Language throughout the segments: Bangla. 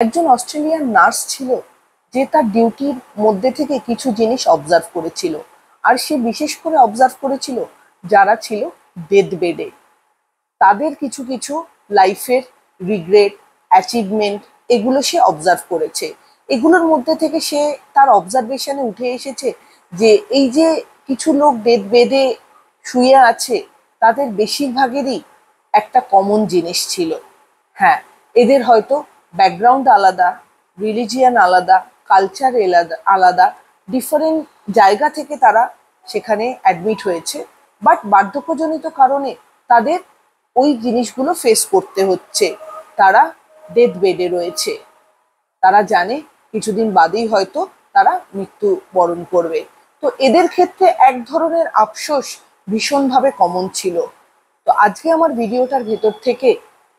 একজন অস্ট্রেলিয়ান নার্স ছিল যে তার ডিউটির মধ্যে থেকে কিছু জিনিস অবজার্ভ করেছিল, আর সে বিশেষ করে অবজার্ভ করেছিল যারা ছিল ডেথ বেডে, তাদের কিছু কিছু লাইফের রিগ্রেট, অ্যাচিভমেন্ট, এগুলো সে অবজার্ভ করেছে। এগুলোর মধ্যে থেকে সে তার অবজারভেশনে উঠে এসেছে যে এই যে কিছু লোক ডেথ বেডে শুয়ে আছে, তাদের বেশিরভাগেরই একটা কমন জিনিস ছিল। হ্যাঁ, এদের হয়তো ব্যাকগ্রাউন্ড আলাদা, রিলিজিয়ান আলাদা, কালচার আলাদা, ডিফারেন্ট জায়গা থেকে তারা সেখানে অ্যাডমিট হয়েছে, বাট বার্ধক্যজনিত কারণে তাদের ওই জিনিসগুলো ফেস করতে হচ্ছে। তারা ডেথ বেডে রয়েছে, তারা জানে কিছুদিন বাদেই হয়তো তারা মৃত্যু বরণ করবে। তো এদের ক্ষেত্রে এক ধরনের আফসোস ভীষণভাবে কমন ছিল। তো আজকে আমার ভিডিওটার ভেতর থেকে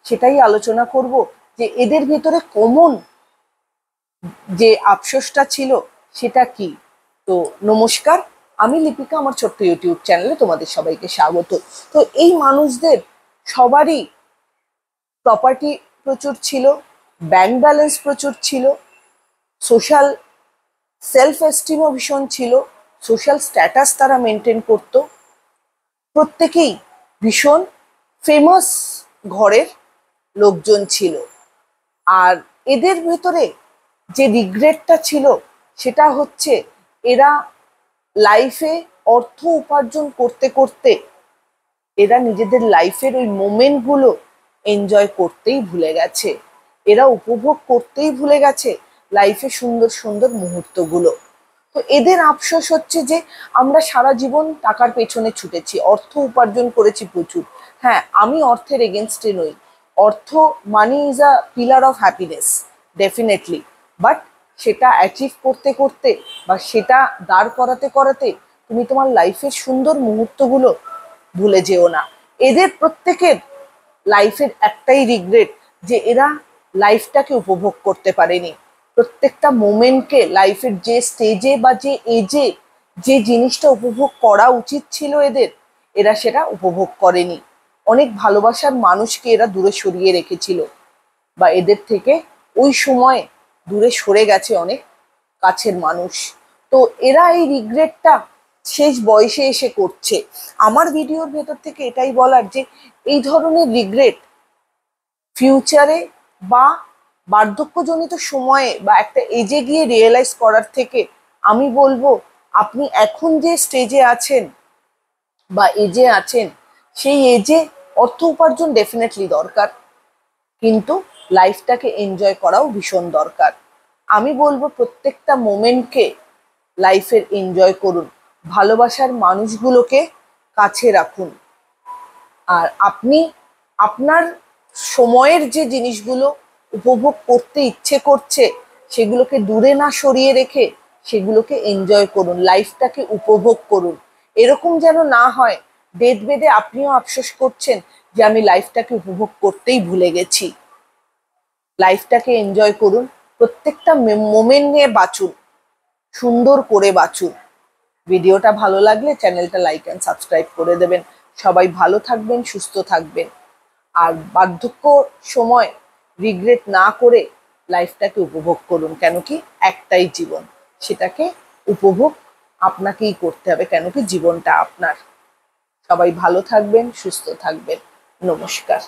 সেটাই আলোচনা করব যে এদের ভেতরে কমন যে আফসোসটা ছিল সেটা কি। তো নমস্কার, আমি লিপিকা, আমার ছোট্ট ইউটিউব চ্যানেলে তোমাদের সবাইকে স্বাগত। তো এই মানুষদের সবারই প্রপার্টি প্রচুর ছিল, ব্যাংক ব্যালেন্স প্রচুর ছিল, সোশ্যাল সেলফ এস্টিমও ভীষণ ছিল, সোশ্যাল স্ট্যাটাস তারা মেনটেন করত, প্রত্যেকেই ভীষণ ফেমাস ঘরের লোকজন ছিল। আর এদের ভেতরে যে রিগ্রেটটা ছিল সেটা হচ্ছে এরা লাইফে অর্থ উপার্জন করতে করতে এরা নিজেদের লাইফের ওই মোমেন্টগুলো এনজয় করতেই ভুলে গেছে, এরা উপভোগ করতেই ভুলে গেছে লাইফে সুন্দর সুন্দর মুহূর্তগুলো। তো এদের আফসোস হচ্ছে যে আমরা সারা জীবন টাকার পেছনে ছুটেছি, অর্থ উপার্জন করেছি প্রচুর। হ্যাঁ, আমি অর্থের এগেনস্টে নই, অর্থ, money is a pillar of happiness, definitely, but সেটা অ্যাচিভ করতে করতে বা সেটা দাঁড় করাতে করাতে তুমি তোমার লাইফের সুন্দর মুহূর্তগুলো ভুলে যেও না। এদের প্রত্যেকের লাইফের একটাই রিগ্রেট যে এরা লাইফটাকে উপভোগ করতে পারেনি, প্রত্যেকটা মোমেন্টকে লাইফের যে স্টেজে বা যে এজে যে জিনিসটা উপভোগ করা উচিত ছিল এদের, এরা সেটা উপভোগ করেনি। অনেক ভালোবাসার মানুষকে এরা দূরে সরিয়ে রেখেছিল, বা এদের থেকে ওই সময় দূরে সরে গেছে অনেক কাছের মানুষ। তো এরা এই রিগ্রেটটা শেষ বয়সে এসে করছে। আমার ভিডিওর ভেতর থেকে এটাই বলার যে এই ধরনের রিগ্রেট ফিউচারে বা বার্ধক্যজনিত সময়ে বা একটা এজে গিয়ে রিয়েলাইজ করার থেকে আমি বলবো আপনি এখন যে স্টেজে আছেন বা এজে আছেন, সেই এজে অর্থ উপার্জন ডেফিনেটলি দরকার, কিন্তু লাইফটাকে এনজয় করাও ভীষণ দরকার। আমি বলবো প্রত্যেকটা মোমেন্টকে লাইফের এনজয় করুন, ভালোবাসার মানুষগুলোকে কাছে রাখুন। আর আপনি আপনার সময়ের যে জিনিসগুলো উপভোগ করতে ইচ্ছে করছে সেগুলোকে দূরে না সরিয়ে রেখে সেগুলোকে এনজয় করুন, লাইফটাকে উপভোগ করুন। এরকম যেন না হয় ডেথ বেডে আপনিও আফসোস করছেন যে আমি লাইফটাকে উপভোগ করতেই ভুলে গেছি। লাইফটাকে এনজয় করুন, প্রত্যেকটা মোমেন্ট নিয়ে বাঁচুন, সুন্দর করে বাঁচুন। ভিডিওটা ভালো লাগলে চ্যানেলটা লাইক অ্যান্ড সাবস্ক্রাইব করে দেবেন। সবাই ভালো থাকবেন, সুস্থ থাকবেন, আর বার্ধক্য সময় রিগ্রেট না করে লাইফটাকে উপভোগ করুন। কেন কি একটাই জীবন, সেটাকে উপভোগ আপনাকেই করতে হবে, কেন কি জীবনটা আপনার। সবাই ভালো থাকবেন, সুস্থ থাকবেন। নমস্কার।